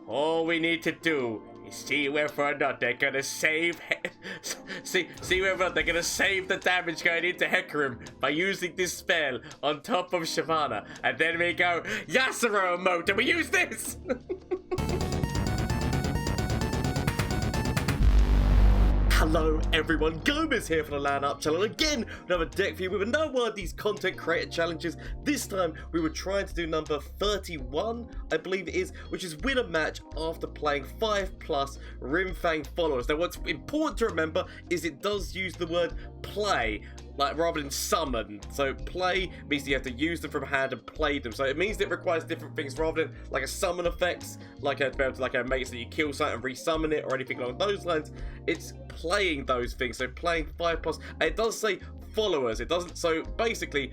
all we need to do is see whether or not they're gonna save see whether or not they're gonna save the damage going into Hecarim by using this spell on top of Shyvana. And then we go, Yasuo mode, and we use this! Hello everyone, Gomez here from the LAN Up channel. Again, another deck for you with another one of these content creator challenges. This time we were trying to do number 31, I believe it is, which is win a match after playing 5+ Rimefang Followers. Now what's important to remember is it does use the word play, like rather than summon. So play means you have to use them from hand and play them. So it means it requires different things rather than like a summon effects, like a make so you kill something and resummon it or anything along those lines. It's playing those things. So playing 5+, and it does say followers. It doesn't. So basically,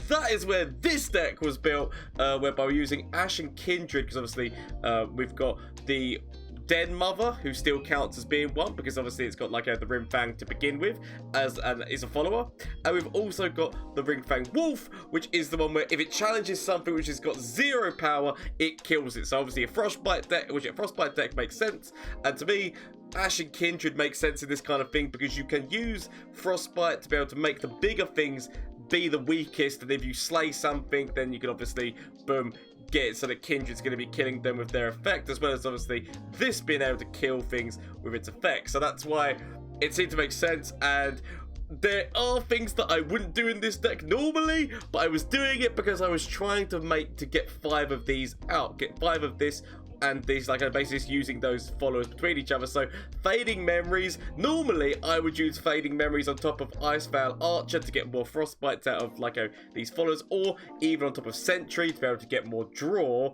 that is where this deck was built, whereby we're using Ashe and Kindred, because obviously we've got the Denmother, who still counts as being one, because obviously it's got like the Rimefang to begin with, and is a follower. And we've also got the Rimefang Wolf, which is the one where if it challenges something which has got 0 power, it kills it. So obviously a Frostbite deck makes sense, and to me, Ashe and Kindred makes sense in this kind of thing because you can use Frostbite to be able to make the bigger things be the weakest, and if you slay something, then you can obviously, boom, get it so that Kindred's going to be killing them with their effect, as well as obviously this being able to kill things with its effect. So that's why it seemed to make sense, and there are things that I wouldn't do in this deck normally, but I was doing it because I was trying to get 5 of these out, get 5 of this and these, like I'm basically just using those followers between each other. So Fading Memories, normally I would use Fading Memories on top of Icevale Archer to get more Frostbites out of like these followers, or even on top of Sentry to be able to get more draw.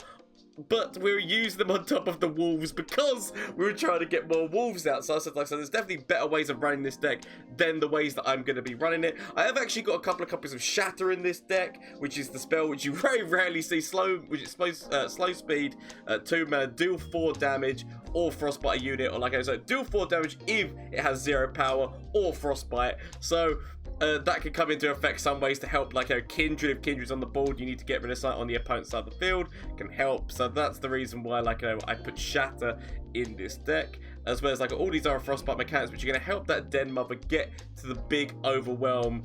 But we were using them on top of the Wolves because we were trying to get more Wolves out. So I said, so there's definitely better ways of running this deck than the ways that I'm going to be running it. I have actually got a couple of copies of Shatter in this deck, which is the spell which you very rarely see, which is slow speed, 2 mana, deal 4 damage, or Frostbite a unit, or like I said, deal 4 damage if it has 0 power, or Frostbite. So that can come into effect some ways to help, like Kindred. If Kindred's on the board, you need to get rid of something on the opponent's side of the field, can help. So that's the reason why I put Shatter in this deck, as well as all these are Frostbite mechanics, which are going to help that Denmother get to the big overwhelm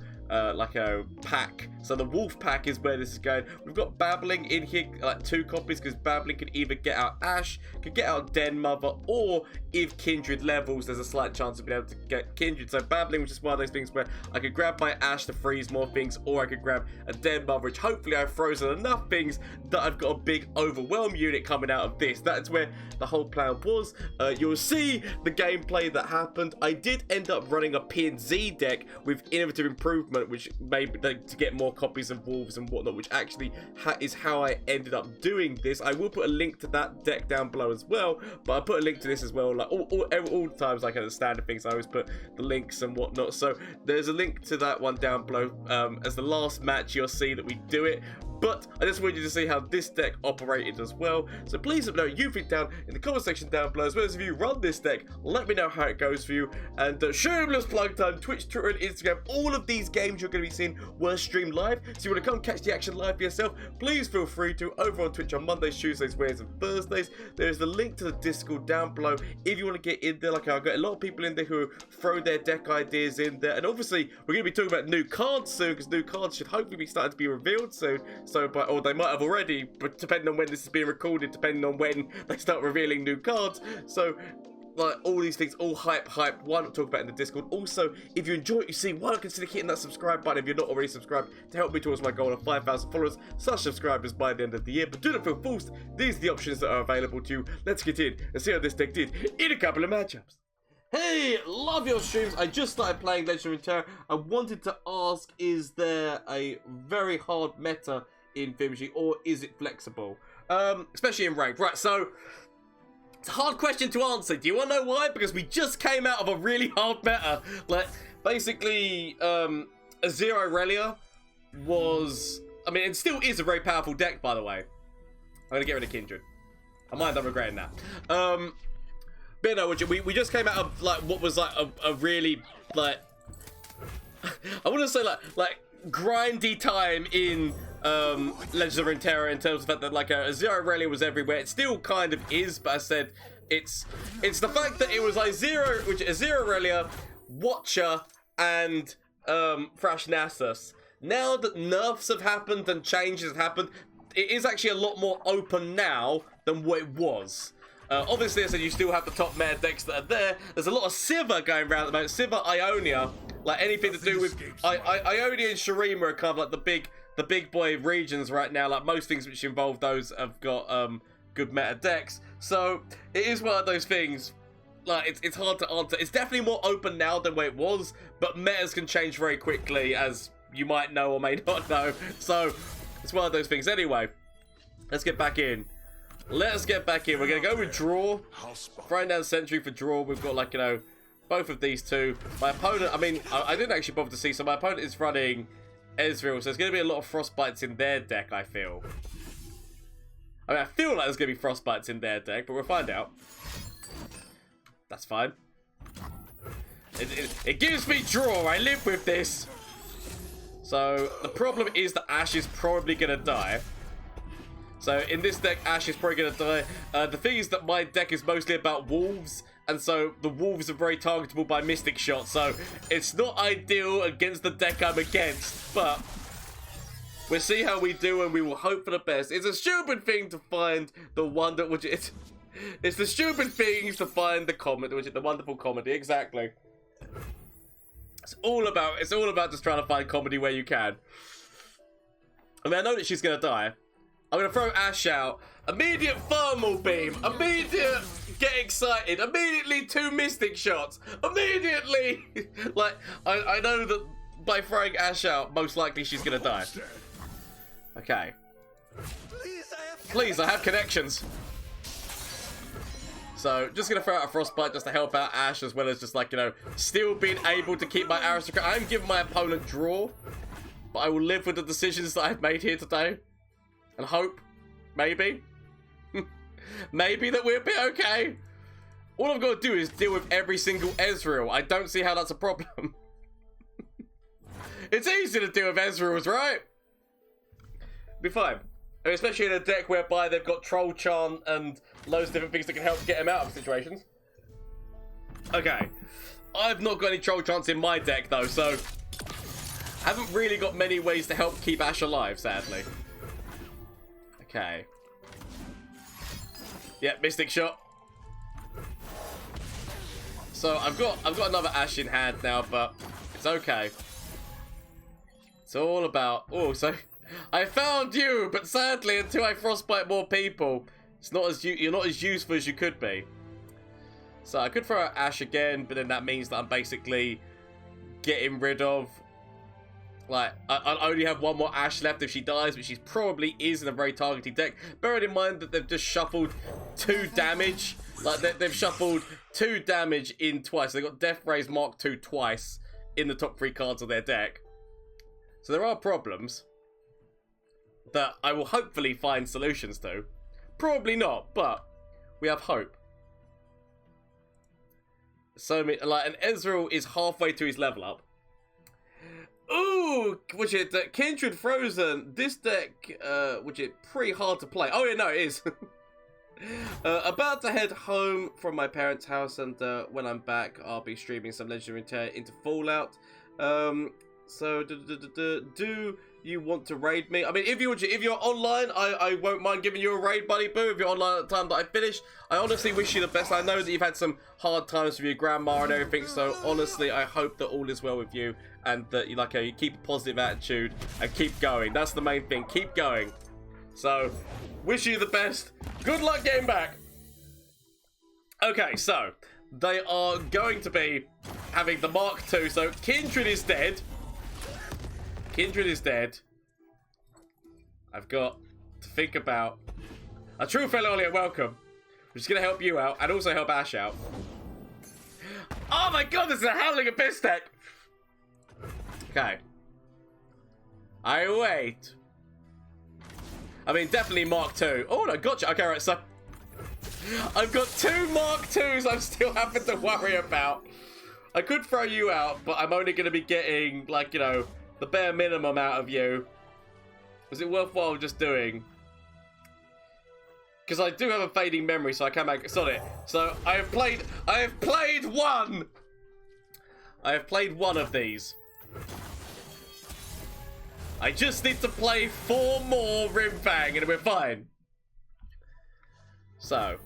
pack. So the Wolf pack is where this is going. We've got Babbling in here, like 2 copies, because Babbling can either get out Ashe, could get out Denmother, or if Kindred levels, there's a slight chance of being able to get Kindred. So Babbling, which is one of those things where I could grab my Ashe to freeze more things, or I could grab a Denmother, which hopefully I've frozen enough things that I've got a big overwhelm unit coming out of this. That's where the whole plan was. You'll see the gameplay that happened. I did end up running a P&Z deck with Innovative Improvement, which maybe to get more copies of Wolves and whatnot, which actually is how I ended up doing this. I will put a link to that deck down below as well, but I put a link to this as well, like all times, like the standard things, I always put the links and whatnot. So there's a link to that one down below. As the last match, you'll see that we do it. But I just wanted you to see how this deck operated as well. So please let me know what you think down in the comment section down below, as well as if you run this deck, let me know how it goes for you. And shameless plug time, Twitch, Twitter, and Instagram. All of these games you're going to be seeing were streamed live. So you want to come catch the action live for yourself, please feel free to, over on Twitch on Mondays, Tuesdays, Wednesdays, and Thursdays. There's the link to the Discord down below if you want to get in there. Like I've got a lot of people in there who throw their deck ideas in there. And obviously, we're going to be talking about new cards soon, because new cards should hopefully be starting to be revealed soon. So, or they might have already, but depending on when this is being recorded, depending on when they start revealing new cards. So, like, all these things, all hype, why not talk about it in the Discord? Also, if you enjoy what you see, why not consider hitting that subscribe button if you're not already subscribed, to help me towards my goal of 5,000 followers, such subscribers by the end of the year. But do not feel forced, these are the options that are available to you. Let's get in and see how this deck did in a couple of matchups. Hey, love your streams. I just started playing Legend of Runeterra. I wanted to ask, is there a very hard meta in Vimji, or is it flexible? Especially in ranked. Right, so it's a hard question to answer. Do you want to know why? Because we just came out of a really hard meta. Like, basically, Ezreal Aurelia was, I mean, it still is a very powerful deck, by the way. I'm gonna get rid of Kindred. I might end up regretting that. But no, we just came out of like what was like a really like I wouldn't say like grindy time in Legends of Runeterra in terms of the fact that like a Zero Aurelia was everywhere. It still kind of is, but I said it's the fact that it was like Zero Aurelia, Watcher, and Thresh Nasus. Now that nerfs have happened and changes have happened, it is actually a lot more open now than what it was. Obviously, I said you still have the top meta decks that are there. There's a lot of Sivir going around at the moment. Sivir, Ionia, like anything to do with Ionia and Shurima are kind of like the big boy regions right now. Like most things which involve those have got good meta decks. So it is one of those things. Like it's hard to answer. It's definitely more open now than where it was, but metas can change very quickly, as you might know or may not know. So it's one of those things. Anyway, let's get back in. Let's get back in. We're going to go with draw. Throwing down Sentry for draw. We've got, like, you know, both of these two. My opponent, I mean, I didn't actually bother to see. So my opponent is running Ezreal. So there's going to be a lot of Frostbites in their deck, I feel. I mean, I feel like there's going to be Frostbites in their deck, but we'll find out. That's fine. It gives me draw. I live with this. So the problem is that Ashe is probably going to die. So in this deck, Ashe is probably going to die. The thing is that my deck is mostly about wolves, and so the wolves are very targetable by Mystic Shot. So it's not ideal against the deck I'm against, but we'll see how we do, and we will hope for the best. It's a stupid thing to find the wonder, which it's the stupid thing to find the comedy, which is the wonderful comedy. Exactly. It's all about just trying to find comedy where you can. I mean, I know that she's going to die. I'm going to throw Ashe out. Immediate thermal beam. Immediate get excited. Immediately 2 mystic shots. Immediately. Like, I know that by throwing Ashe out, most likely she's going to die. Okay. Please, I have connections. So, just going to throw out a Frostbite just to help out Ashe, as well as just, like, you know, still being able to keep my aristocrat. I'm giving my opponent draw, but I will live with the decisions that I've made here today. And hope, maybe, maybe that we'll be okay. All I've got to do is deal with every single Ezreal. I don't see how that's a problem. It's easy to deal with Ezreals, right? Be fine. And especially in a deck whereby they've got Troll Chant and loads of different things that can help get them out of situations. Okay. I've not got any Troll Chants in my deck, though, so haven't really got many ways to help keep Ashe alive, sadly. Okay. Yeah, Mystic Shot. So I've got another Ashe in hand now, but it's okay. It's all about. Oh, so I found you, but sadly, until I frostbite more people, it's not as you're not as useful as you could be. So I could throw out Ashe again, but then that means that I'm basically getting rid of. Like, I only have one more Ashe left if she dies, which she probably is in a very targeted deck. Bearing in mind that they've just shuffled 2 damage. Like, they've shuffled 2 damage in twice. They've got Death Rays Mark II twice in the top 3 cards of their deck. So there are problems that I will hopefully find solutions to. Probably not, but we have hope. So, like, an Ezreal is halfway to his level up. Ooh, which is Kindred Frozen. This deck, which is pretty hard to play. Oh yeah, no, it is. About to head home from my parents' house, and when I'm back, I'll be streaming some Legendary Runeterra into Fallout. So do you want to raid me? I mean, if you're online, I won't mind giving you a raid, buddy boo. If you're online at the time that I finish, I honestly wish you the best. I know that you've had some hard times with your grandma and everything, so honestly, I hope that all is well with you and that you you keep a positive attitude and keep going. That's the main thing. Keep going. So, wish you the best. Good luck getting back. Okay, so they are going to be having the Mark II. So Kindred is dead. Kindred is dead. I've got to think about a true fellow Ollie, welcome. Which is going to help you out and also help Ashe out. Oh my god, this is a Howling Abyss deck. Okay. I wait. I mean, definitely Mark II. Oh no, gotcha. Okay, right, so I've got 2 Mark IIs I'm still having to worry about. I could throw you out, but I'm only going to be getting, like, you know, the bare minimum out of you. Was it worthwhile just doing? Because I do have a fading memory, so I can make it solid. So I have played one! I have played one of these. I just need to play 4 more Rimefang and we're fine. So,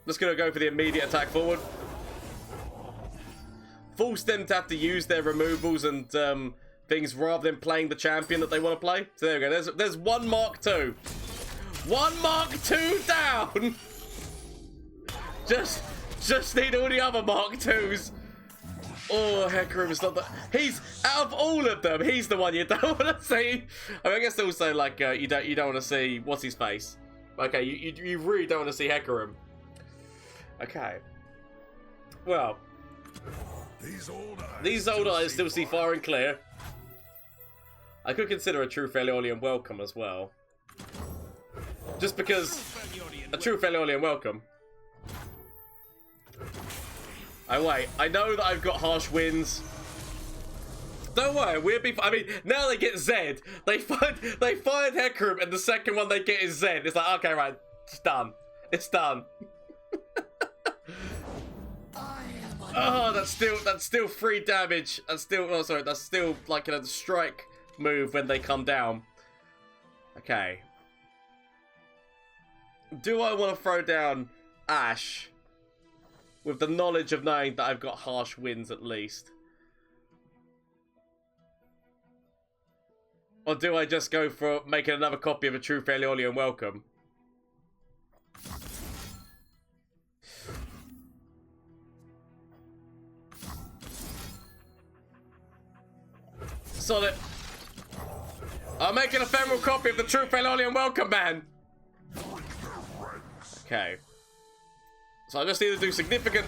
just gonna go for the immediate attack forward. Force them to have to use their removals and things rather than playing the champion that they want to play. So there we go. There's one Mark II. One Mark II down. Just need all the other Mark IIs. Oh, Hecarim's not that. He's out of all of them. He's the one you don't want to see. I mean, I guess also like you don't want to see what's his face. Okay, you really don't want to see Hecarim. Okay. Well, these old eyes still see far and clear. I could consider a true Feliolian welcome as well. Just because a true Feliolian welcome. Oh wait, I know that I've got harsh winds. Don't worry, we'll be. I mean, now they get Zed. They find Hecarim, and the second one they get is Zed. It's like, okay, right, it's done. It's done. Oh, that's still 3 damage. That's still. Oh, sorry, that's still like the strike move when they come down. Okay. Do I want to throw down Ashe? With the knowledge of knowing that I've got harsh winds at least. Or do I just go for making another copy of a true Feliolian welcome? Solid. I'm making a ephemeral copy of the true Feliolian welcome, man. Okay. So I just need to do significant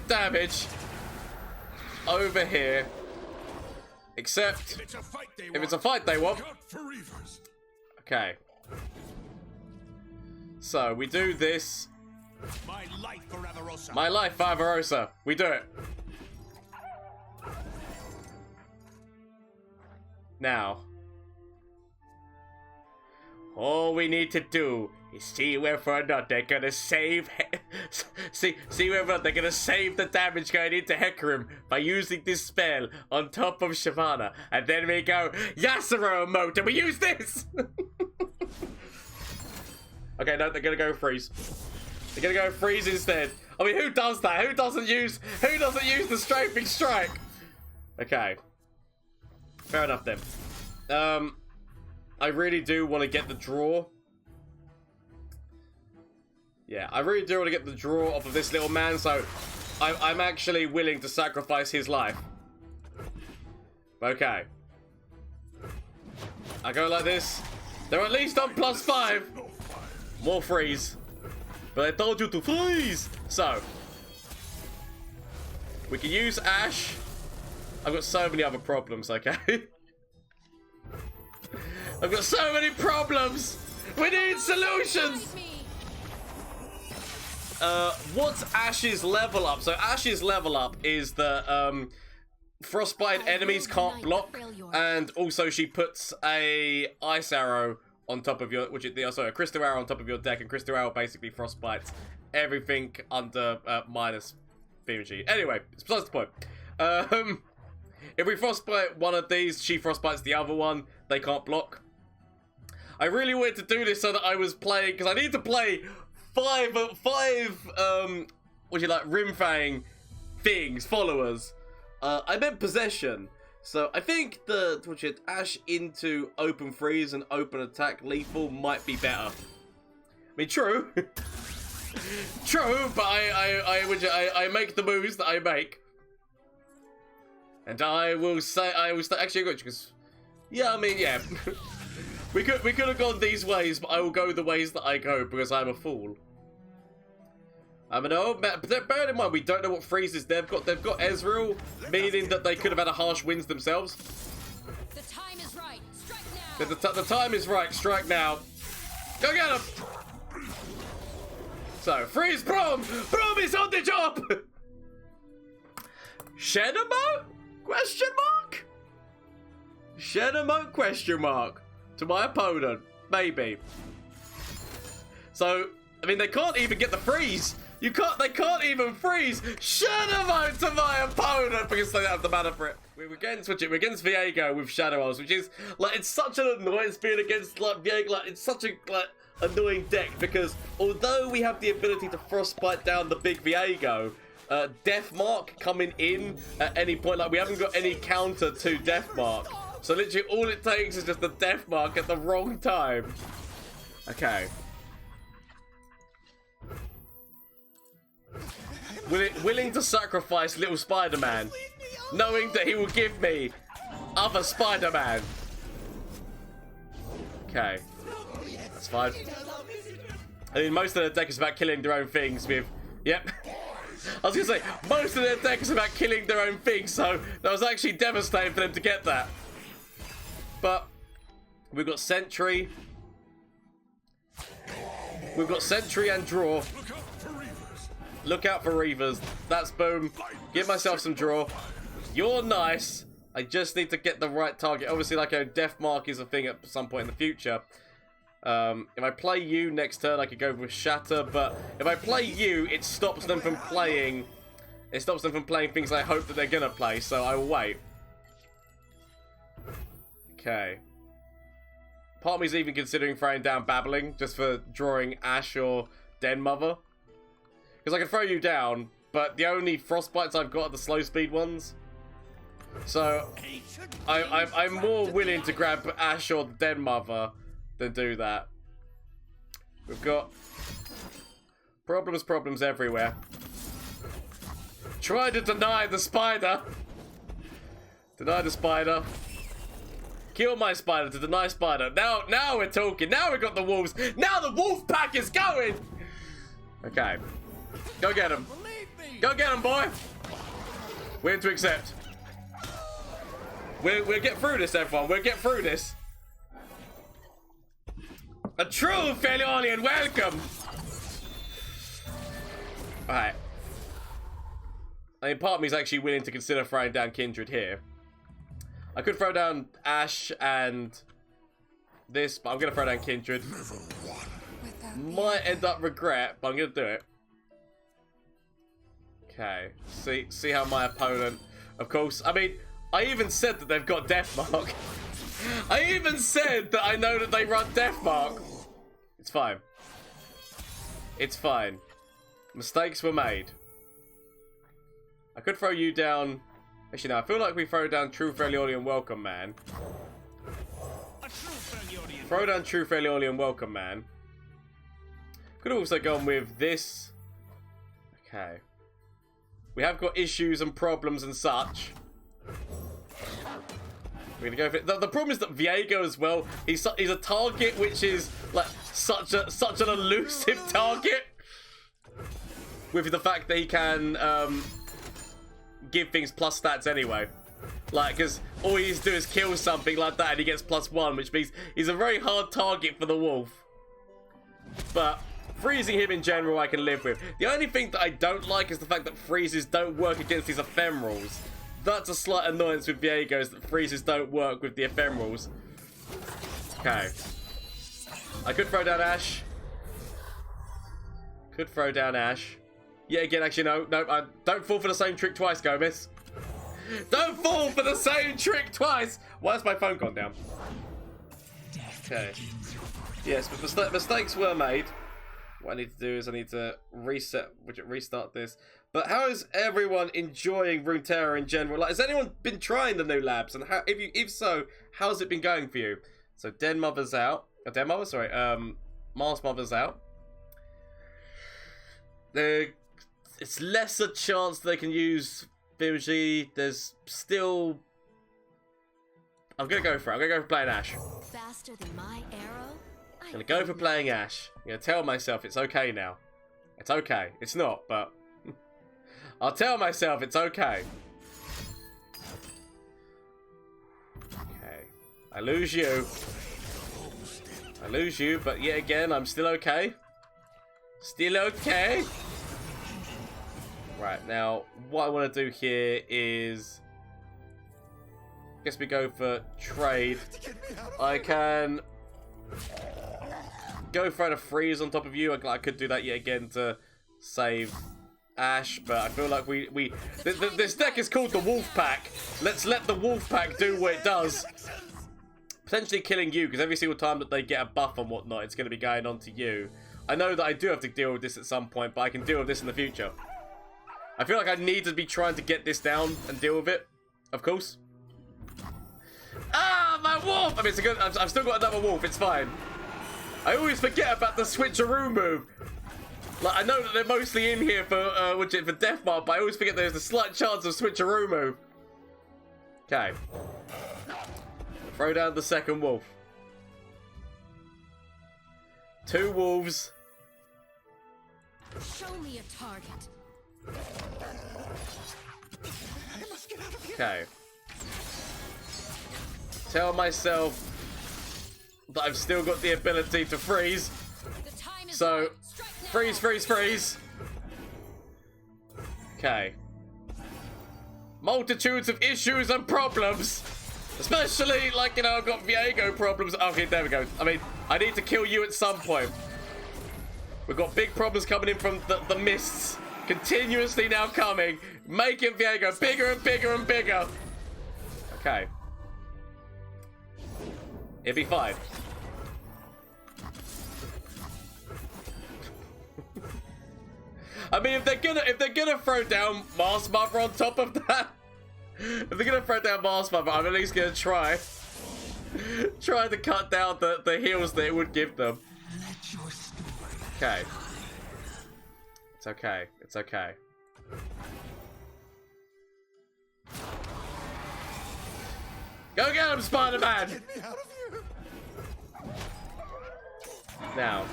damage over here. Except if it's a fight they want. Okay. So we do this. My life for Aretuza. My life for Aretuza. We do it. Now. All we need to do is see whether or not they're gonna save see whether or not they're gonna save the damage going into Hecarim by using this spell on top of Shyvana. And then we go Yasuo mode and we use this! Okay, no, they're gonna go freeze. They're gonna go freeze instead. I mean, who does that? Who doesn't use the strafing strike? Okay. Fair enough then. I really do want to get the draw. Yeah, I really do want to get the draw off of this little man, so I'm actually willing to sacrifice his life. Okay. I go like this. They're at least on +5. More freeze. But I told you to freeze! So. We can use Ashe. I've got so many other problems, okay? I've got so many problems! We need solutions! What's Ashe's level up? So Ashe's level up is that Frostbite enemies can't block, and also she puts a ice arrow on top of your, a crystal arrow on top of your deck, and crystal arrow basically frostbites everything under minus PMG. Anyway, it's besides the point. If we frostbite one of these, she frostbites the other one. They can't block. I really wanted to do this so that I was playing, because I need to play five Rimefang things, followers. I meant possession. So I think the Ashe into open freeze and open attack lethal might be better. I mean, true. True, but I make the moves that I make. And I will actually go, because, yeah, I mean, yeah. We could have gone these ways, but I will go the ways that I go because I'm a fool. I mean, bear in mind, we don't know what freezes they've got. They've got Ezreal, meaning that they could have had a harsh winds themselves. The time is right. Strike now. The time is right. Strike now. Go get him. So, freeze Brom! Brom is on the job! Shenamo? Question mark? Shed emote question mark to my opponent. Maybe. So, I mean, they can't even get the freeze. They can't even freeze. Shed emote to my opponent because they don't have the mana for it. We're against Viego with Shadow Elves, which is like, it's such an annoyance being against like Viego. Like, it's such a annoying deck because although we have the ability to Frostbite down the big Viego, Death Mark coming in at any point, like we haven't got any counter to Death Mark. So literally all it takes is just the Death Mark at the wrong time. Okay. Willing to sacrifice little Spider-Man, knowing that he will give me other Spider-Man. Okay. That's fine. I mean, most of their deck is about killing their own things with... Yep. I was going to say, most of their deck is about killing their own things, so that was actually devastating for them to get that. But we've got Sentry. We've got Sentry and Draw. Look out for Reavers. That's boom. Give myself some draw. You're nice. I just need to get the right target. Obviously, like a Death Mark is a thing at some point in the future. If I play you next turn, I could go with Shatter. But if I play you, it stops them from playing. It stops them from playing things I hope that they're gonna play. So I will wait. Okay. Part of me's even considering throwing down Babbling just for drawing Ashe or Denmother. Because I can throw you down, but the only Frostbites I've got are the slow speed ones. So, I'm more willing to grab Ashe or Denmother than do that. We've got problems everywhere. Try to deny the spider. Deny the spider. Kill my spider to deny spider. Now we're talking. Now we've got the wolves. Now the wolf pack is going. Okay. Go get him. Go get him, boy. We're to accept. We'll get through this, everyone. We'll get through this. A true Feliolian welcome. Alright. I mean, part of me is actually willing to consider throwing down Kindred here. I could throw down Ashe and this, but I'm going to throw down Kindred. Might end up regret, but I'm going to do it. Okay, see how my opponent, of course, I mean, I even said that they've got Death Mark. I even said that I know that they run Death Mark. It's fine. It's fine. Mistakes were made. I could throw you down. Actually, no, I feel like we throw down True Feliolian Welcome Man. Throw down True Feliolian Welcome Man. Could have also gone with this. Okay. We have got issues and problems and such. We're gonna go for it. The problem is that Viego as well. He's a target which is like such an elusive target. With the fact that he can give things plus stats anyway. Like, because all he needs to do is kill something like that and he gets +1, which means he's a very hard target for the wolf. But freezing him in general I can live with. The only thing that I don't like is the fact that freezes don't work against these ephemerals. That's a slight annoyance with Viego's, that freezes don't work with the ephemerals. Okay. I could throw down Ashe. Could throw down Ashe. Yeah, again, actually, no, don't fall for the same trick twice, Gomez. Don't fall for the same trick twice! Why has my phone gone down? Okay. Yes, but mistakes were made. What I need to do is I need to restart this. But how is everyone enjoying Runeterra in general? Like, has anyone been trying the new labs? And how, if so, how's it been going for you? So Denmother's out. Denmother, sorry. Mars Mother's out. It's less a chance they can use Vimji. There's still. I'm gonna go for it. I'm gonna go for playing Ashe. Faster than my arrow. I'm gonna go for playing Ashe. I'm gonna tell myself it's okay now. It's okay. It's not, but I'll tell myself it's okay. Okay. I lose you. I lose you, but yet again, I'm still okay. Still okay. Right, now, what I want to do here is guess we go for trade. I can go for a freeze on top of you. I could do that yet again to save Ashe, but I feel like this deck is called the Wolf Pack. Let's let the Wolf Pack do what it does. Potentially killing you, because every single time that they get a buff and whatnot, it's going to be going on to you. I know that I do have to deal with this at some point, but I can deal with this in the future. I feel like I need to be trying to get this down and deal with it, of course. Ah, my wolf! I mean, it's a good. I've still got another wolf. It's fine. I always forget about the switcheroo move. Like, I know that they're mostly in here for for Deathmark, but I always forget there's a slight chance of switcheroo move. Okay. Throw down the second wolf. 2 wolves. Show me a target. Okay. Tell myself that I've still got the ability to freeze. So, freeze, freeze, freeze. Okay. Multitudes of issues and problems. Especially, like, you know, I've got Viego problems. Okay, there we go. I mean, I need to kill you at some point. We've got big problems coming in from the mists. Continuously now coming. Making Viego bigger and bigger and bigger. Okay. It'll be fine. I mean, if they're gonna throw down Mars Mother on top of that, if they're gonna throw down Mars Mother, I'm at least gonna try to cut down the heals that it would give them. Okay. It's okay. It's okay. Go get him, Spider-Man! Now,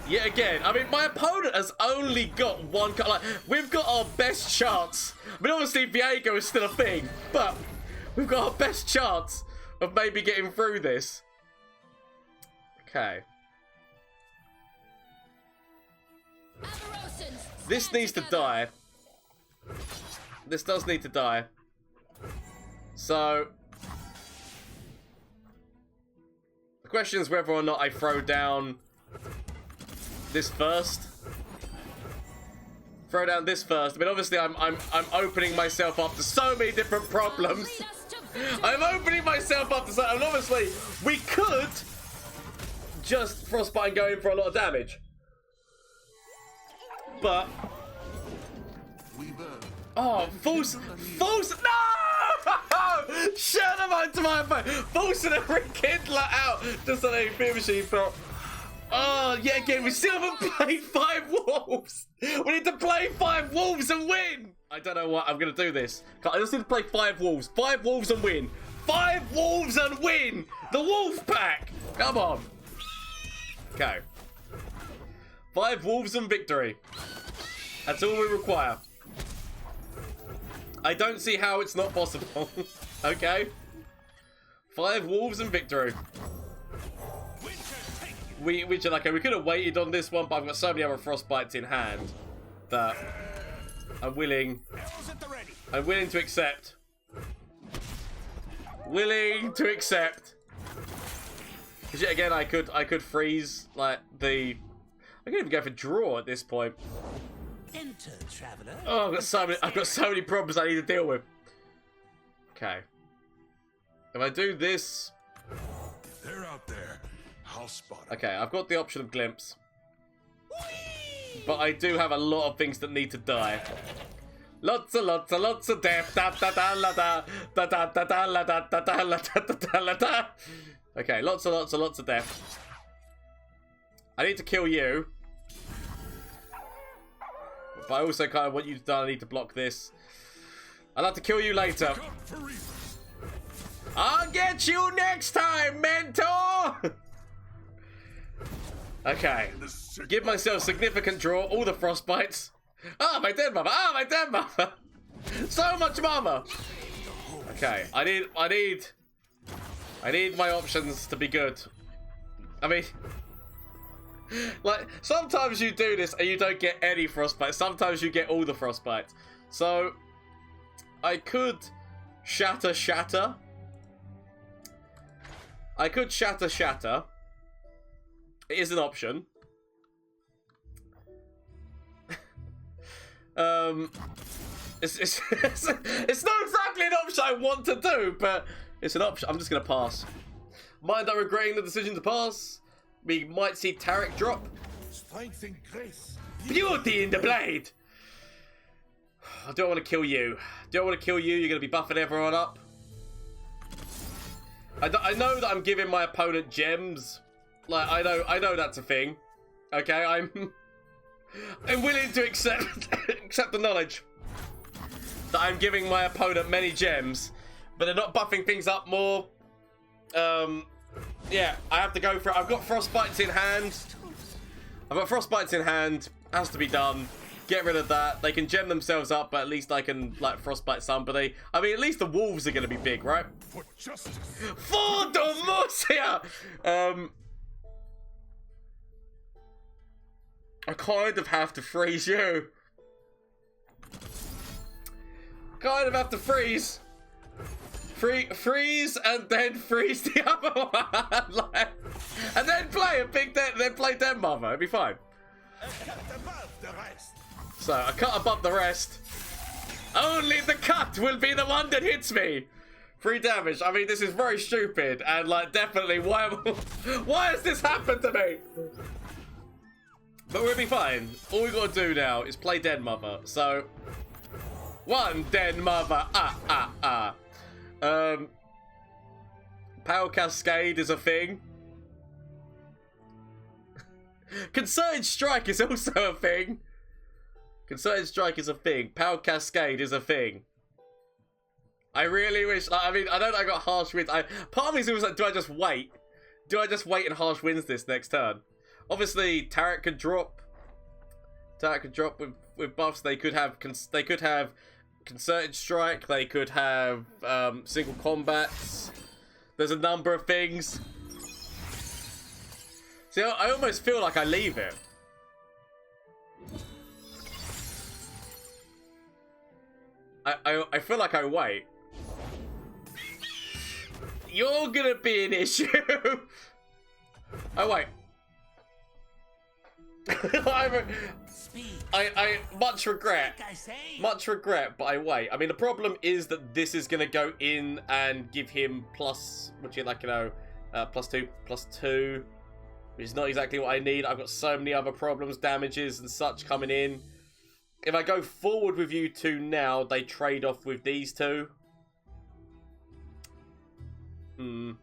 yet again, I mean, my opponent has only got one card. Like, we've got our best chance. I mean, obviously, Viego is still a thing, but we've got our best chance of maybe getting through this. Okay. This needs to die. This does need to die. So, the question is whether or not I throw down this first. Throw down this first. I mean, obviously, I'm opening myself up to so many different problems. I'm opening myself up to so. And obviously, we could just Frostbite and go in for a lot of damage. But oh, false! No! Shut him onto my phone. Forcing a rekindler out just on a beer machine felt. Oh, yeah, again, we still haven't played 5 wolves. We need to play 5 wolves and win. I don't know what I'm gonna do this. I just need to play 5 wolves. 5 wolves and win. 5 wolves and win. The wolf pack. Come on. Okay. 5 wolves and victory. That's all we require. I don't see how it's not possible. Okay. 5 wolves and victory. We could have waited on this one, but I've got so many other Frostbites in hand that I'm willing to accept. Willing to accept. Because yet again, I could freeze like the. I could even go for draw at this point. Enter, traveler. Oh, I've got so many problems I need to deal with. Okay. If I do this. If they're out there, I'll spot them. Okay, I've got the option of glimpse. But I do have a lot of things that need to die. Lots of death. Da da da la da da da da da la da da da la da da da la da. Okay, lots of death. I need to kill you. But I also kind of want you to die. I need to block this. I'll have to kill you later. I'll get you next time, mentor! Okay. Give myself significant draw. All the Frostbites. Ah, my dead mother. Ah, my dead mother. So much mama. Okay. I need my options to be good. I mean, like, sometimes you do this and you don't get any Frostbite. Sometimes you get all the Frostbites. So, I could shatter. I could shatter. It is an option. It's not exactly an option I want to do, but it's an option. I'm just going to pass. Mind I'm regretting the decision to pass. We might see Taric drop. Strength and grace. Beauty in the blade. I don't want to kill you. Do I want to kill you? You're going to be buffing everyone up. I know that I'm giving my opponent gems. Like, I know that's a thing. Okay, I'm willing to accept the knowledge that I'm giving my opponent many gems, but they're not buffing things up more. Yeah, I have to go for it. I've got Frostbites in hand. Has to be done. Get rid of that. They can gem themselves up, but at least I can, like, Frostbite somebody. I mean, at least the wolves are going to be big, right? For justice. For Demacia! I kind of have to freeze you. Kind of have to freeze. Freeze and then freeze the other one. Like, and then play a big Denmother. It'd be fine. Above the rest. So, a cut above the rest. Only the cut will be the one that hits me. 3 damage. I mean, this is very stupid. And, like, definitely, why has this happened to me? But we'll be fine. All we got to do now is play Denmother. So, 1 Denmother. Power Cascade is a thing. Concerted Strike is also a thing. Power Cascade is a thing. I really wish... I mean, I know that I got Harsh Winds. Part of me was like, do I just wait? Do I just wait and Harsh Winds this next turn? Obviously, Taric could drop. With buffs. They could have Concerted Strike. They could have single combats. There's a number of things. See, I almost feel like I leave it. I feel like I wait. You're gonna be an issue. I wait. I much regret, but I wait. I mean, the problem is that this is gonna go in and give him plus, which is like, you know, +2, which is not exactly what I need. I've got so many other problems, damages and such coming in. If I go forward with you two now, they trade off with these two. I'm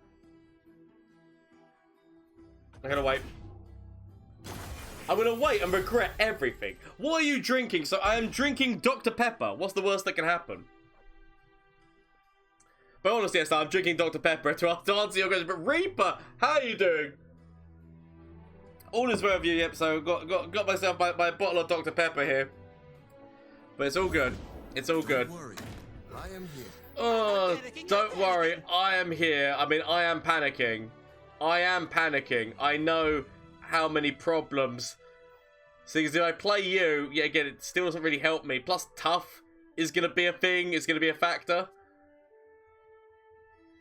gonna wait. I'm gonna wait and regret everything. What are you drinking? So I am drinking Dr. Pepper. What's the worst that can happen? But honestly, yes, I'm drinking Dr. Pepper to answer your question. But Reaper, how are you doing? All is well with you. Yep. So got myself my bottle of Dr. Pepper here. But it's all good. It's all good. Don't worry. I am here. Oh, don't worry. I am here. I mean, I am panicking. I know how many problems. See, if I play you, yeah, again, it still doesn't really help me. Plus, tough is going to be a thing. It's going to be a factor.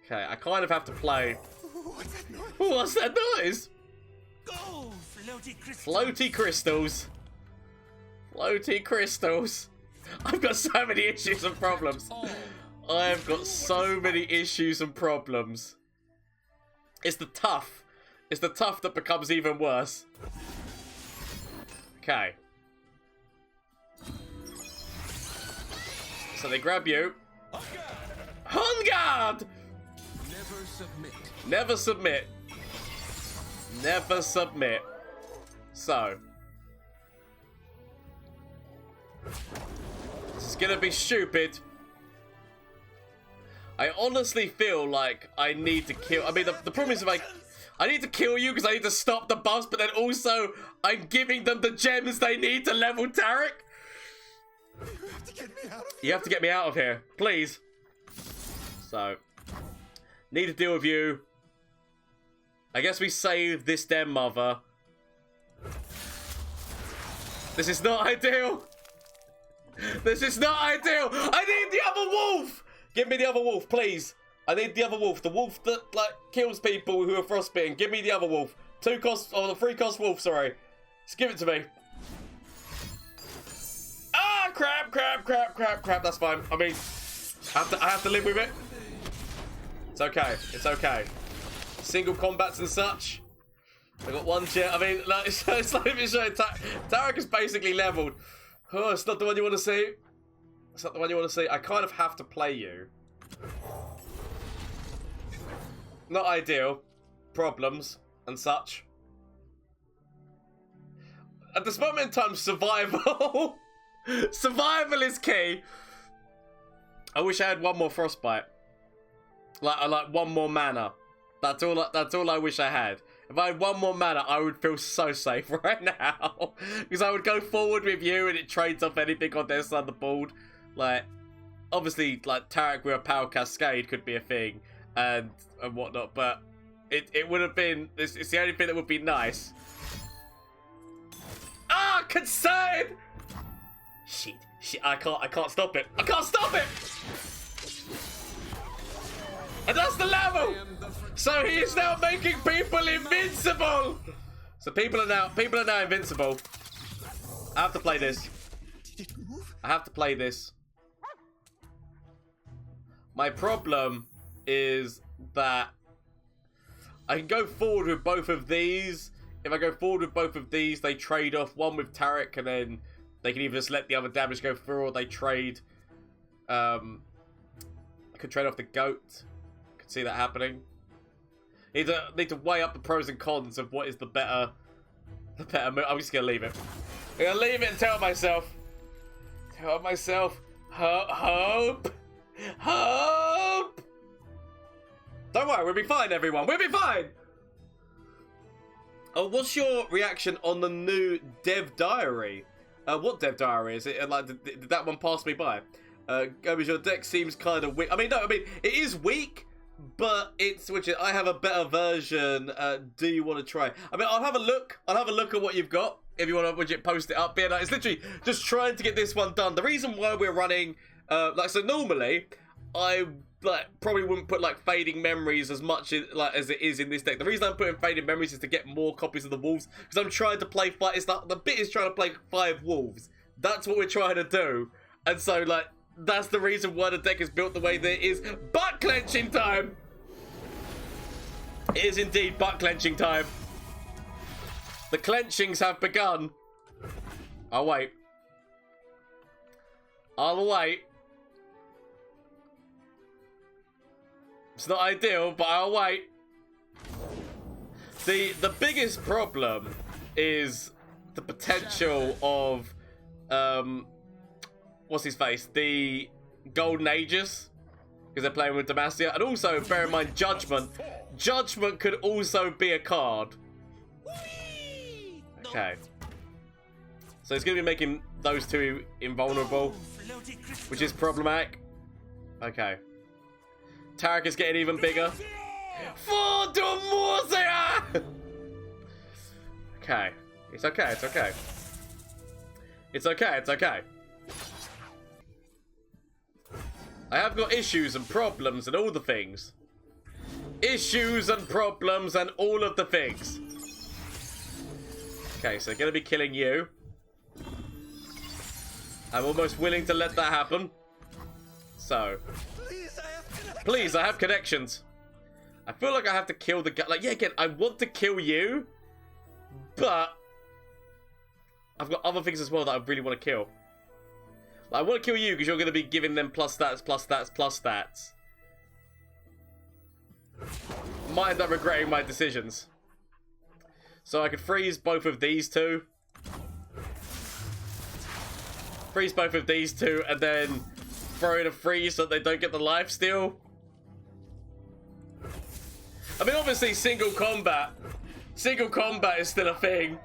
Okay, I kind of have to play. What's that noise? Go, floaty crystals. Floaty crystals. Floaty crystals. I've got so many issues and problems. I've got so many issues and problems. It's the tough. It's the tough that becomes even worse. Okay. So they grab you. On guard! Never submit. Never submit. Never submit. So. This is gonna be stupid. I honestly feel like I need to kill... I mean, the problem is if I need to kill you because I need to stop the buffs, but then also I'm giving them the gems they need to level Taric. You have to get me out of here, please. So, need to deal with you. I guess we save this Denmother. This is not ideal. This is not ideal. I need the other wolf. Give me the other wolf, please. I need the other wolf. The wolf that, like, kills people who are frostbitten. Give me the other wolf. 2 cost, or the 3 cost wolf, sorry. Just give it to me. Ah, crap. That's fine. I mean, I have to live with it. It's okay. It's okay. Single combats and such. I got 1 jet. I mean, like, it's not even showing. Taric is basically leveled. Oh, it's not the one you want to see. It's not the one you want to see. I kind of have to play you. Not ideal. Problems and such. At this moment in time, survival. Survival is key. I wish I had 1 more frostbite. Like 1 more mana. That's all I wish I had. If I had 1 more mana, I would feel so safe right now. Because I would go forward with you and it trades off anything on their side of the board. Like, obviously, like, Taric with a power cascade could be a thing and whatnot, but it would have been, it's the only thing that would be nice. Ah, concede! Shit, I can't stop it. I can't stop it! And that's the level! So he is now making people invincible! So people are now invincible. I have to play this. I have to play this. My problem is that I can go forward with both of these. If I go forward with both of these, they trade off, one with Taric, and then they can either just let the other damage go through, or they trade. I could trade off the goat. I could see that happening. Need to weigh up the pros and cons of what is the better move. I'm just gonna leave it. I'm gonna leave it and tell myself. Hope. Don't worry, we'll be fine, everyone. We'll be fine. Oh, what's your reaction on the new Dev Diary? What Dev Diary is it? Like, did that one pass me by? Gomez, your deck seems kind of weak. I mean, it is weak, but it's I have a better version. Do you want to try? I mean, I'll have a look. I'll have a look at what you've got. If you want to post it up, it's literally just trying to get this one done. The reason why we're running, so normally, I probably wouldn't put fading memories as much as it is in this deck. The reason I'm putting fading memories is to get more copies of the wolves, because I'm trying to play the bit is trying to play 5 wolves. That's what we're trying to do, and so that's the reason why the deck is built the way that it is. Butt clenching time. It is indeed butt clenching time. The clenchings have begun. I'll wait. It's not ideal, but I'll wait. The biggest problem is the potential of what's his face? The Golden Ages, because they're playing with Demacia, and also bear in mind Judgment. Judgment could also be a card. Okay. So it's going to be making those 2 invulnerable, which is problematic. Okay. Taric is getting even bigger. For Demacia! Okay. It's okay. I have got issues and problems and all the things. Issues and problems and all of the things. Okay, so gonna be killing you. I'm almost willing to let that happen. So, please, I have connections. I feel like I have to kill the guy. Yeah, again, I want to kill you, but I've got other things as well that I really want to kill. I want to kill you because you're going to be giving them plus stats. Might end up regretting my decisions. So I could freeze both of these 2. And then throw in a freeze so that they don't get the lifesteal. I mean, obviously, single combat is still a thing.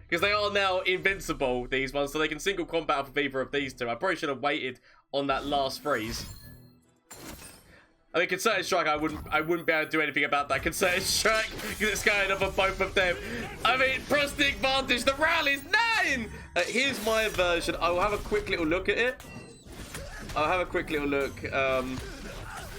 Because they are now invincible, these ones, so they can single combat off of either of these 2. I probably should have waited on that last freeze. I mean, Concerted Strike, I wouldn't be able to do anything about that. Concerted Strike, because it's going over both of them. I mean, press the advantage. The rally's 9! Here's my version. I will have a quick little look at it.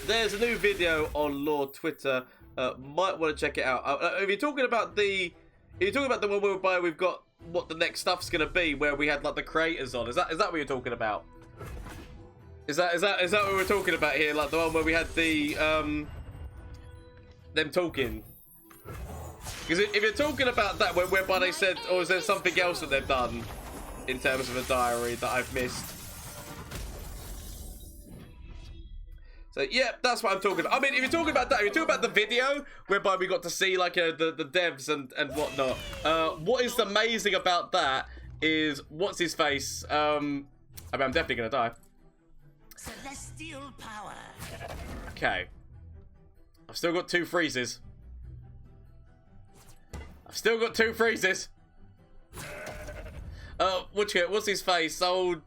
There's a new video on Lord Twitter. Might want to check it out. If you're talking about the one whereby we've got what the next stuff's gonna be, where we had like the creators on, is that what you're talking about? Is that what we're talking about here? Like the one where we had the them talking. Because if you're talking about that, whereby they said, or is there something else that they've done in terms of a diary that I've missed? So yeah, that's what I'm talking about. I mean, if you're talking about that, if you're talking about the video whereby we got to see like the devs and whatnot, what is amazing about that is what's his face. I mean, I'm definitely gonna die. Celestial power. Okay, I've still got 2 freezes. What's his face? Old.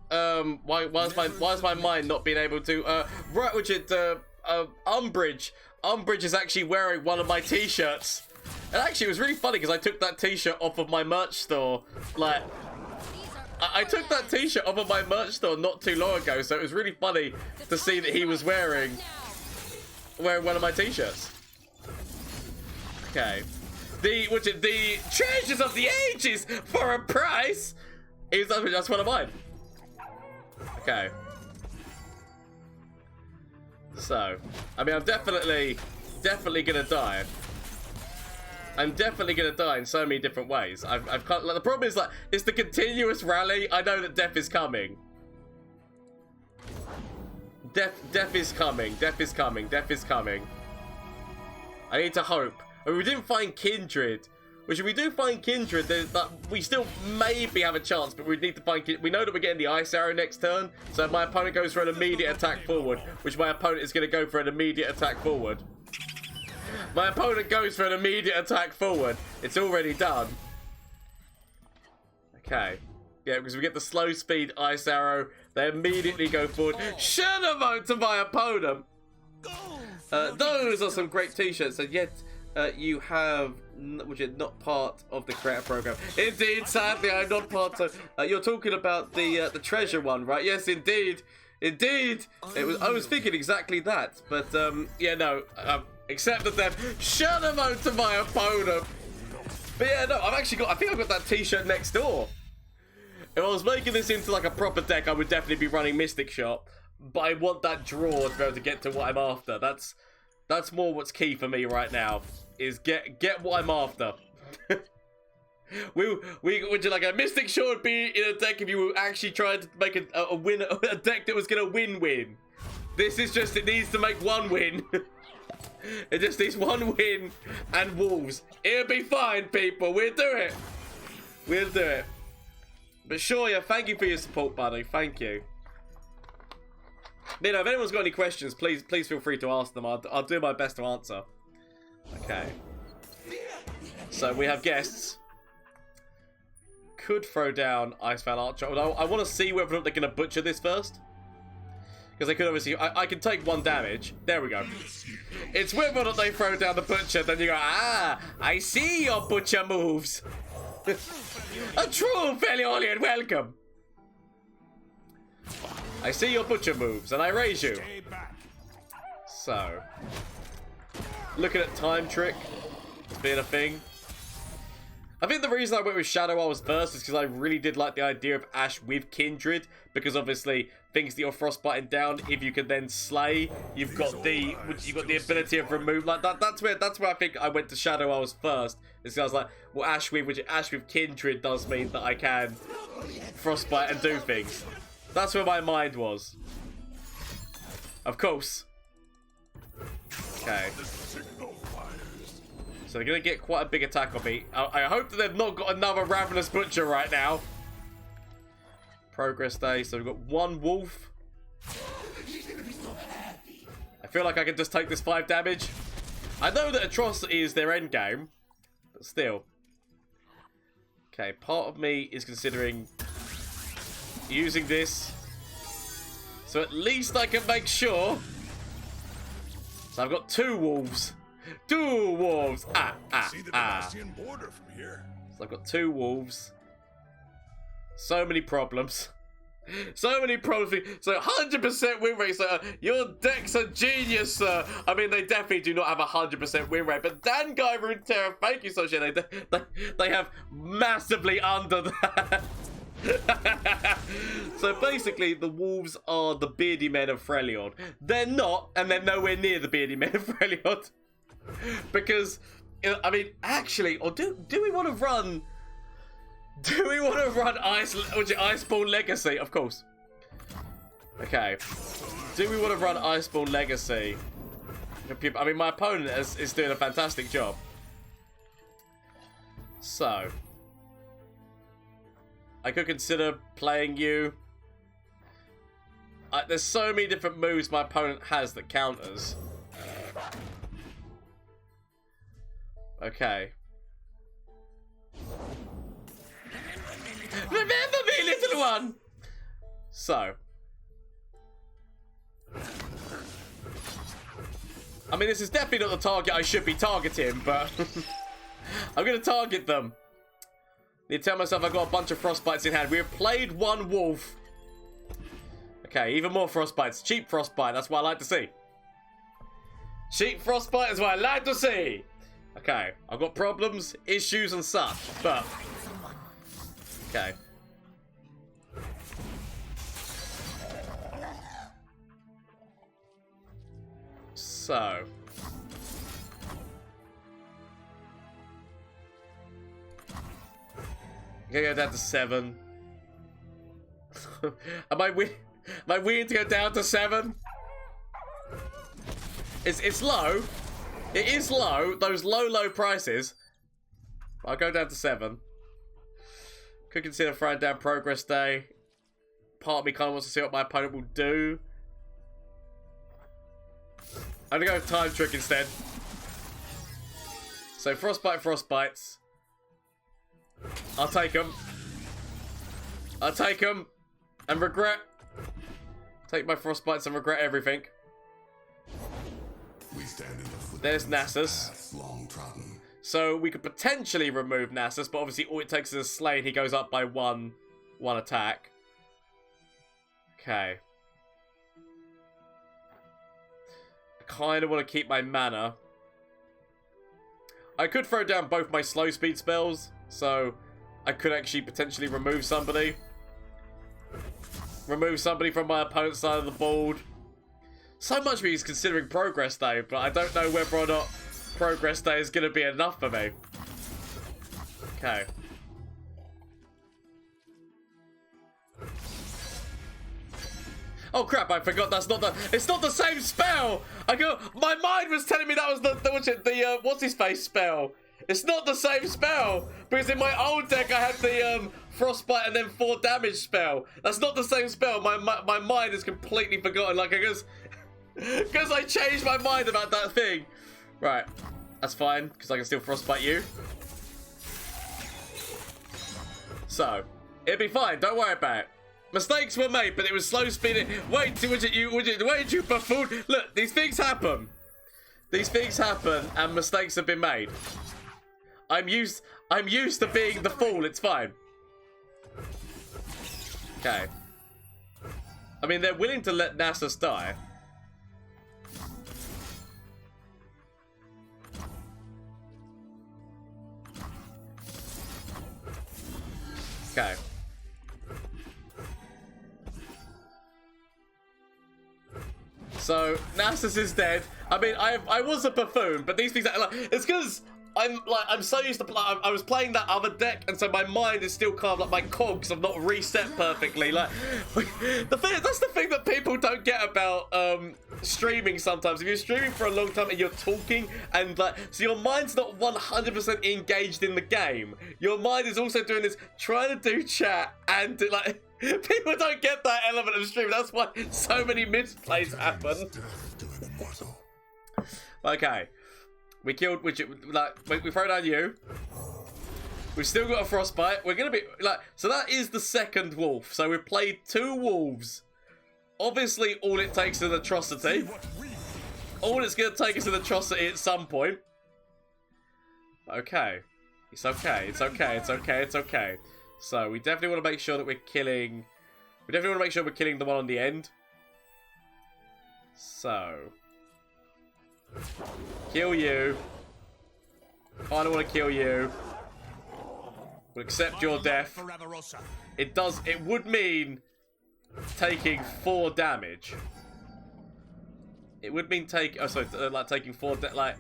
Why is my mind not being able to? Right, Richard. Umbridge. Umbridge is actually wearing one of my t-shirts. And actually, it was really funny because I took that t-shirt off of my merch store. Like, I took that t-shirt off of my merch store not too long ago, so it was really funny to see that he was wearing one of my t-shirts. Okay. The treasures of the ages for a price. That's one of mine. Okay. So, I mean, I'm definitely gonna die. I'm definitely gonna die in so many different ways. I've like, the problem is like it's the continuous rally. I know that death is coming. Death is coming. Death is coming. Death is coming. I need to hope. I mean, we didn't find Kindred. Which if we do find Kindred, we still maybe have a chance, but we need to find Kindred. We know that we're getting the Ice Arrow next turn, so my opponent goes for an immediate attack forward, which my opponent is going to go for an immediate attack forward. My opponent goes for an immediate attack forward. It's already done. Okay. Yeah, because we get the slow speed Ice Arrow, they immediately go forward. Shadow mode to my opponent! Those are some great t-shirts, and yet you have, which is not part of the creator program. Indeed, sadly, I'm not part of. You're talking about the treasure one, right? Yes, indeed, indeed. I was thinking exactly that, but yeah, no. Except that they've shadow mode to my opponent. But yeah, no, I think I've got that t-shirt next door. If I was making this into like a proper deck, I would definitely be running Mystic Shot. But I want that draw to be able to get to what I'm after. That's more what's key for me right now. Is get what I'm after. Would you like a Mystic Shot would be in a deck if you were actually trying to make a win, a deck that was gonna win. This is just, it needs to make one win. It just needs one win and wolves. It'll be fine, people. We'll do it. We'll do it. But sure, yeah, thank you for your support, buddy. Thank you. You know, if anyone's got any questions, please feel free to ask them. I'll do my best to answer. Okay. So we have guests. Could throw down Icefall Archer. Although I want to see whether or not they're going to butcher this first. Because they could obviously... I can take 1 damage. There we go. It's whether or not they throw down the butcher. Then you go, ah, I see your butcher moves. A true Feliolian welcome. I see your butcher moves and I raise you. So, looking at Time Trick being a thing. I think the reason I went with Shadow Isles first is because I really did like the idea of Ashe with Kindred, because obviously things that you're frostbiting down, if you can then slay, you've got the ability of remove like that. That's where I think I went to Shadow Isles first. Is I was like, well, Ashe with Kindred does mean that I can frostbite and do things. That's where my mind was. Of course. Okay. So they're going to get quite a big attack on me. I hope that they've not got another Ravenous Butcher right now. Progress day. So we've got 1 wolf. I feel like I can just take this 5 damage. I know that Atrocity is their endgame. But still. Okay, part of me is considering using this. So at least I can make sure. So I've got 2 wolves. 2 wolves. See the Damascene border from here. So I've got 2 wolves. So many problems. So many problems. So 100% win rate, sir. Your deck's a genius, sir. I mean, they definitely do not have a 100% win rate, but Dan Guy Runeterra, thank you so much. They have massively under that. So basically, the wolves are the beardy men of Freljord. They're not, and they're nowhere near the beardy men of Freljord. Because, I mean, actually, or do we want to run... Do we want to run Iceborne Legacy? Of course. Okay. Do we want to run Iceborne Legacy? I mean, my opponent is doing a fantastic job. So. I could consider playing you. There's so many different moves my opponent has that counters. Okay. Remember me, little one! So. I mean, this is definitely not the target I should be targeting, but... I'm going to target them. Need to tell myself I've got a bunch of Frostbites in hand. We have played one wolf. Okay, even more Frostbites. Cheap Frostbite, that's what I like to see. Cheap Frostbite is what I like to see. Okay, I've got problems, issues and such, but... Okay. So. I'm gonna go down to 7. Am I weird to go down to 7? It's low. It is low. Those low prices. I'll go down to 7. Could consider throwing down Progress Day. Part of me kind of wants to see what my opponent will do. I'm going to go with Time Trick instead. So Frostbites. I'll take them. I'll take them. And regret. Take my Frostbites and regret everything. We stand in the There's Nasus. paths long trodden. So we could potentially remove Nasus, but obviously all it takes is a slay and he goes up by one attack. Okay. I kind of want to keep my mana. I could throw down both my slow speed spells, so I could actually potentially remove somebody. Remove somebody from my opponent's side of the board. So much of me is considering Progress Day, but I don't know whether or not Progress Day is going to be enough for me. Okay. Oh crap, I forgot that's not the... It's not the same spell! My mind was telling me that was the what's his face spell. It's not the same spell! Because in my old deck I had the Frostbite and then 4 damage spell. That's not the same spell. My mind is completely forgotten. Like, I guess... Because I changed my mind about that thing. Right. That's fine, because I can still Frostbite you. So, it'll be fine. Don't worry about it. Mistakes were made, but it was slow speeding. Wait, wait, you buffoon. Look, these things happen. These things happen, and mistakes have been made. I'm used to being the fool. It's fine. Okay. I mean, they're willing to let Nasus die. Okay. So Nasus is dead. I mean, I was a buffoon, but these things it's because I'm so used to I was playing that other deck, and so my mind is still calm. Like my cogs have not reset perfectly. Like that's the thing that people don't get about streaming. Sometimes if you're streaming for a long time and you're talking, and so your mind's not 100% engaged in the game. Your mind is also doing this, trying to do chat and do, like. People don't get that element of streaming. That's why so many misplays happen. Okay. We killed, we throw down you. We've still got a Frostbite. We're going to be, so that is the second wolf. So we've played 2 wolves. Obviously, all it takes is an atrocity. All it's going to take is an atrocity at some point. Okay. It's okay. It's okay. It's okay. It's okay. So we definitely want to make sure that we're killing We definitely want to make sure we're killing the one on the end. So. Kill you. I don't want to kill you. We'll accept your death. It would mean taking 4 damage. It would mean like taking 4 like.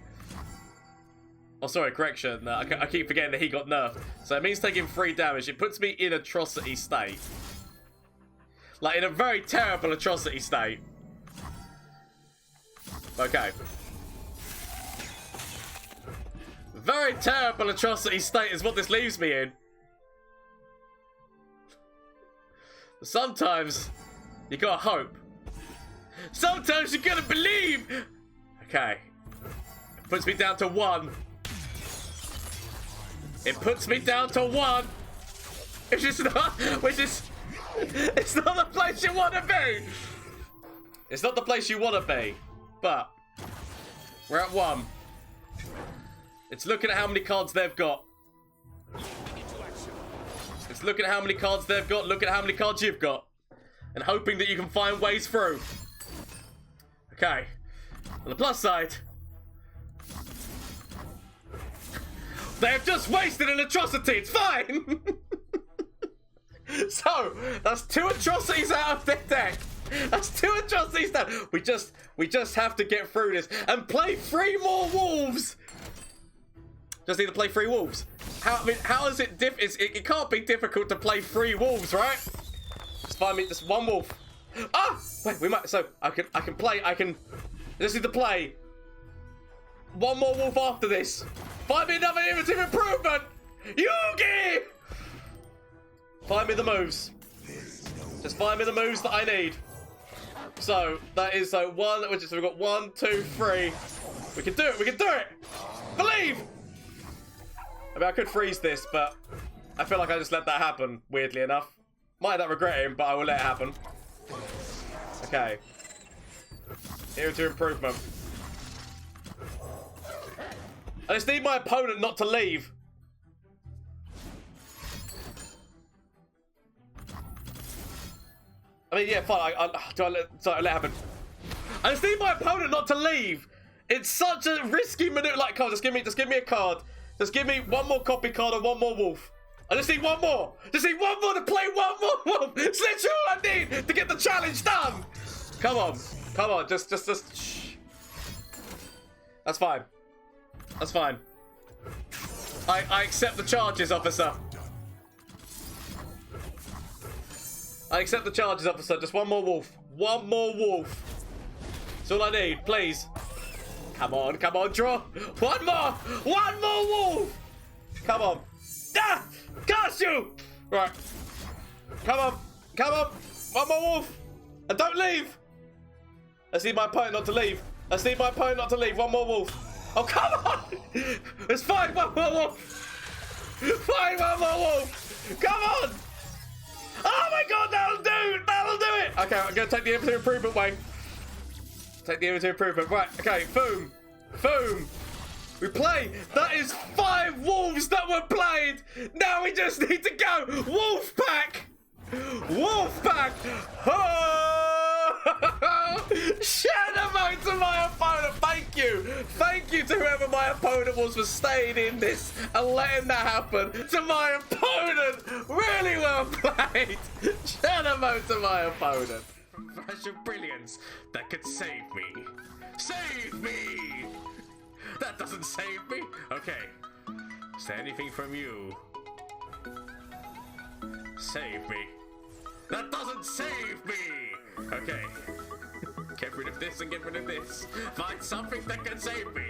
Oh, sorry, correction. I keep forgetting that he got nerfed. So it means taking 3 damage. It puts me in atrocity state. Like, in a very terrible atrocity state. Okay. Very terrible atrocity state is what this leaves me in. Sometimes, you gotta hope. Sometimes you gotta believe! Okay. It puts me down to 1. It puts me down to 1. It's not the place you want to be. It's not the place you want to be. But we're at 1. It's looking at how many cards they've got. It's looking at how many cards they've got. Look at how many cards you've got, and hoping that you can find ways through. Okay. On the plus side, they have just wasted an atrocity. It's fine. So that's 2 atrocities out of their deck. That's 2 atrocities down. We just have to get through this and play 3 more wolves. Just need to play 3 wolves. How is it it can't be difficult to play 3 wolves, right? Just find me just 1 wolf. Ah! Wait, we might. So I just need to play 1 more wolf after this. Find me another innovative improvement! Yugi! Find me the moves. Just find me the moves that I need. So, that is, so we've got 1, 2, 3. We can do it, we can do it! Believe! I mean, I could freeze this, but I feel like I just let that happen, weirdly enough. Might not regret him, but I will let it happen. Okay. Here to improvement. I just need my opponent not to leave. I mean, yeah, fine. Sorry, let it happen. I just need my opponent not to leave. It's such a risky maneuver. Like, come on, just give me a card. Just give me 1 more copy card and 1 more wolf. I just need 1 more. Just need 1 more to play 1 more wolf. It's literally all I need to get the challenge done. Come on, come on. Just. Shh. That's fine. That's fine. I accept the charges, officer. I accept the charges, officer. Just 1 more wolf. 1 more wolf. That's all I need, please. Come on, draw. 1 more. 1 more wolf. Come on. Ah! Curse you! Right. Come on. 1 more wolf. And don't leave. I need my opponent not to leave. 1 more wolf. Oh, come on. It's fine. 1 more wolf. Fine, 1 more wolf. Come on. Oh my god, that'll do it! Okay, I'm gonna take the inventory improvement way. Take the inventory improvement. Right, okay, boom. We play. That is 5 wolves that were played. Now we just need to go. Wolf pack. Oh! Shout out to my opponent. Thank you to whoever my opponent was for staying in this and letting that happen. To my opponent, really well played. Shout out to my opponent. Flash of brilliance that could save me. Save me! That doesn't save me. Okay. Is there anything from you? Save me. That doesn't save me! Okay. Get rid of this and get rid of this. Find something that can save me.